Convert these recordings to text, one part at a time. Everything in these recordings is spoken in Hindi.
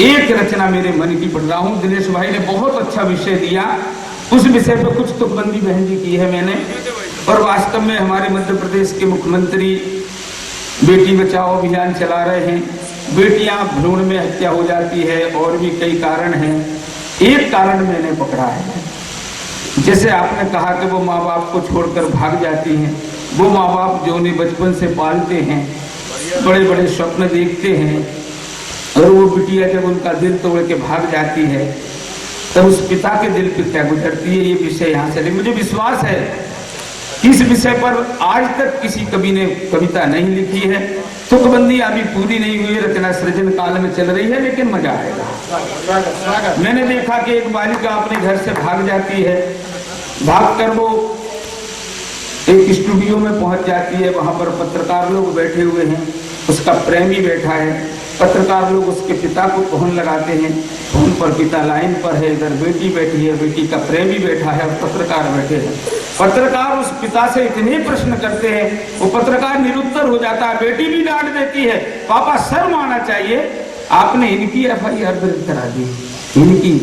एक रचना मेरे मन की पढ़ रहा हूँ। दिनेश भाई ने बहुत अच्छा विषय दिया, उस विषय पर कुछ तुकबंदी बहन जी की है मैंने। और वास्तव में हमारे मध्य प्रदेश के मुख्यमंत्री बेटी बचाओ अभियान चला रहे हैं। बेटियां भ्रूण में हत्या हो जाती है और भी कई कारण हैं। एक कारण मैंने पकड़ा है, जैसे आपने कहा कि वो माँ बाप को छोड़कर भाग जाती हैं। वो माँ बाप जो उन्हें बचपन से पालते हैं, बड़े बड़े स्वप्न देखते हैं, और वो बिटिया जब उनका दिल तोड़ के भाग जाती है तब उस पिता के दिल पर क्या गुजरती है। ये विषय यहाँ से मुझे विश्वास है कि इस विषय पर आज तक किसी कवि ने कविता नहीं लिखी है। तुकबंदी अभी पूरी नहीं हुई, रचना सृजन काल में चल रही है, लेकिन मजा आएगा। मैंने देखा कि एक बालिका अपने घर से भाग जाती है, भागकर वो एक स्टूडियो में पहुंच जाती है। वहां पर पत्रकार लोग बैठे हुए हैं, उसका प्रेमी बैठा है। पत्रकार लोग उसके पिता को फोन लगाते हैं, फोन पर पिता लाइन पर है, इधर बेटी बैठी है, बेटी का प्रेमी बैठा है और पत्रकार बैठे हैं। पत्रकार उस पिता से इतने प्रश्न करते हैं, वो पत्रकार निरुत्तर हो जाता है। बेटी भी डांट देती है, पापा शर्म आना चाहिए, आपने इनकी FIR दर्ज करा दी, इनकी।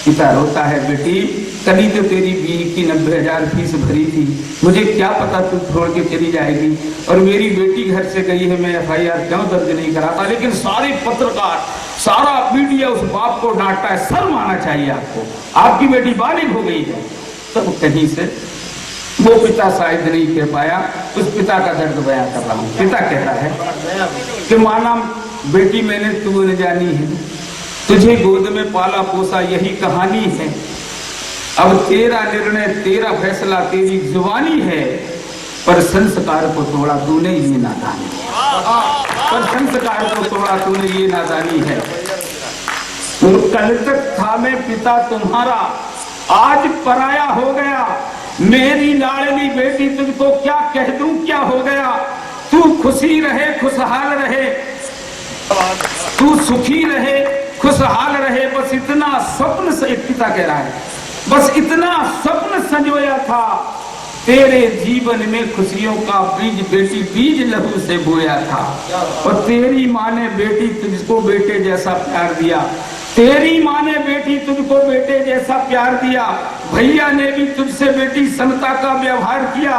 पिता रोता है, बेटी कभी तो तेरी बीवी की 90,000 फीस भरी थी, मुझे क्या पता तू छोड़ के चली जाएगी, और मेरी बेटी घर से गई है, मैं FIR क्यों दर्ज नहीं कराता। लेकिन सारे पत्रकार, सारा मीडिया उस बाप को डांटता है, शर्म आना चाहिए आपको, आपकी बेटी बालिग हो गई है। तब कहीं से वो पिता शायद नहीं कह पाया, उस पिता का दर्द बयां कर रहा हूँ। पिता कह रहा है कि माना बेटी मैंने तू न जानी है, तुझे गोद में पाला पोसा यही कहानी है, अब तेरा निर्णय तेरा फैसला तेरी जुबानी है, पर संस्कार को तोड़ा तूने ये नादानी, पर संस्कार को तोड़ा तूने ये नादानी है। कल तक था मैं पिता तुम्हारा, आज पराया हो गया, मेरी लाडली बेटी तुझको क्या कह दूं क्या हो गया। तू खुशी रहे खुशहाल रहे, तू सुखी रहे खुशहाल रहे, बस इतना स्वप्न से, एक पिता कह रहा है, बस इतना स्वप्न संजोया था, तेरे जीवन में खुशियों का बीज बेटी बीज लहू से बोया था। और तेरी माँ ने बेटी तुझको बेटे जैसा प्यार दिया, तेरी माँ ने बेटी तुझको बेटे जैसा प्यार दिया, भैया ने भी तुझसे बेटी समता का व्यवहार किया।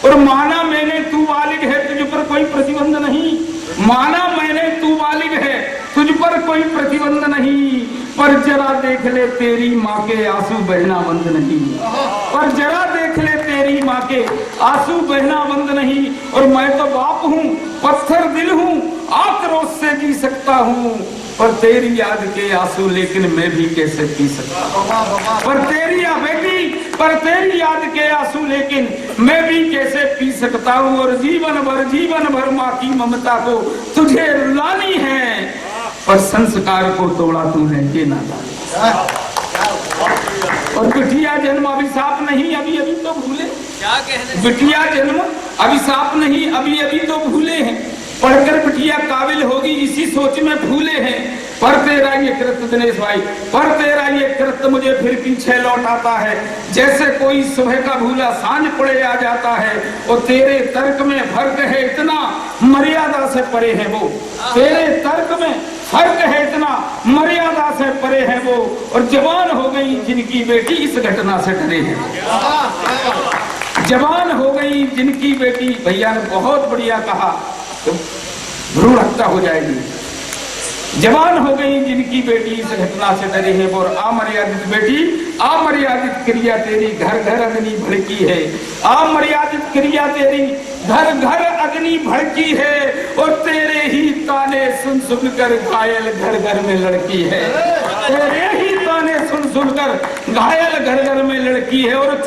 और माना मैंने तू बालिग है, तुझ पर कोई प्रतिबंध नहीं, माना मैंने तू बालिग है, तुझ पर कोई प्रतिबंध नहीं, पर जरा देख ले तेरी माँ के आंसू बहना बंद नहीं, पर जरा देख ले तेरी माँ के आंसू बहना बंद नहीं। और मैं तो बाप हूँ, पत्थर दिल हूँ, आक्रोश से जी सकता हूँ, पर तेरी याद के आंसू लेकिन मैं भी कैसे पी सकता हूँ। पर तेरी बेटी, पर तेरी याद के आंसू लेकिन मैं भी कैसे पी सकता हूँ। और जीवन भर माँ की ममता को तुझे रुलानी है, पर संस्कार को तोड़ा तूने ये नादानी। और बिटिया जन्म अभिशाप नहीं, अभी अभी तो भूले, क्या कहने, बिटिया जन्म अभिशाप नहीं, अभी अभी तो भूले हैं, पढ़कर बिटिया काबिल होगी इसी सोच में भूले हैं। पर तेरा ये कृत्य दिनेश भाई, पर तेरा ये कृत्य मुझे फिर पीछे लौट आता है, जैसे कोई सुबह का भूला सांझ पड़े आ जाता है। और तेरे तर्क में फर्क है इतना, मर्यादा से परे है वो, तेरे तर्क में फर्क है इतना, मर्यादा से परे है वो। और जवान हो गई जिनकी बेटी इस घटना से डरे हैं, जवान हो गई जिनकी बेटी, भैया ने बहुत बढ़िया कहा, तो भ्रूण हत्या हो जाएगी। जवान हो गई जिनकी बेटी इस घटना से डरे हैं। और अमर्यादित बेटी, अमर्यादित क्रिया तेरी घर घर अग्नि भड़की है, अमर्यादित क्रिया तेरी घर घर अग्नि भड़की है। और तेरे ही ताने सुन सुन कर घायल घर घर में लड़की है, तेरे ही ताने सुन सुन कर घायल घर घर में लड़की है। और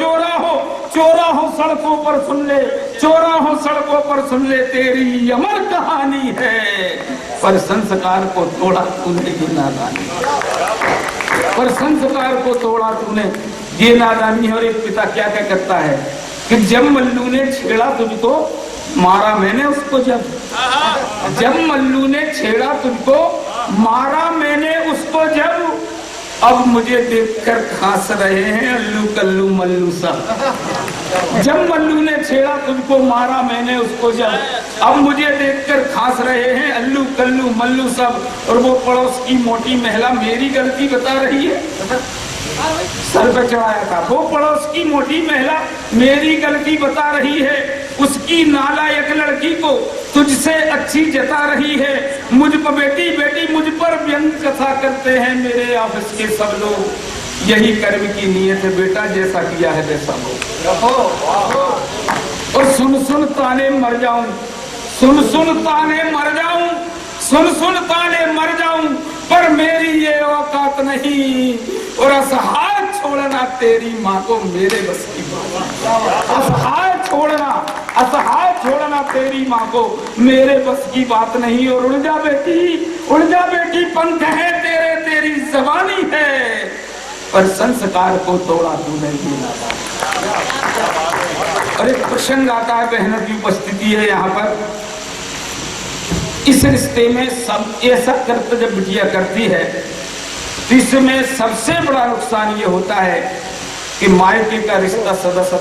चौराहों सड़कों पर सुन ले, चौराहों सड़कों पर सुन ले, तेरी अमर कहानी है, पर संस्कार को तोड़ा तूने ये नादानी, पर संस्कार को तोड़ा तूने ये नादानी। और एक पिता क्या क्या करता है कि जब मल्लू ने छेड़ा तुझको मारा मैंने उसको, जब मल्लू ने छेड़ा तुझको मारा मैंने उसको, अब मुझे देखकर खास रहे हैं अल्लू कल्लू मल्लू सब। जब मल्लू ने छेड़ा तुझको मारा मैंने उसको जब, अब मुझे देखकर खास रहे हैं अल्लू कल्लू मल्लू सब। और वो पड़ोस की मोटी महिला मेरी गलती बता रही है, सर पे चढ़ाया था। वो पड़ोस की मोटी महिला मेरी गलती बता रही है, उसकी नालायक लड़की को तुझसे अच्छी जता रही है। मुझ पर बेटी बेटी मुझ पर व्यंग कथा करते हैं मेरे ऑफिस के सब लोग। यही कर्म की नीयत है बेटा, जैसा किया है वैसा हो। और सुन सुन ताने मर जाऊं, सुन सुन ताने मर जाऊं, सुन सुन ताने मर जाऊं, पर मेरी ये औकात नहीं। और असहाय छोड़ना तेरी माँ को मेरे बस की बात, असहाय छोड़ना, असहाय छोड़ना तेरी माँ को मेरे बस की बात नहीं। और उड़ जा बेटी पंख है तेरे, तेरी जवानी है, पर संस्कार को तोड़ा तूने ही ना। और एक प्रसंग आता है, बहनों की उपस्थिति है यहाँ पर। इस रिश्ते में सब ऐसा करते जब बिटिया करती है तो इसमें सबसे बड़ा नुकसान ये होता है कि मायके का रिश्ता सदा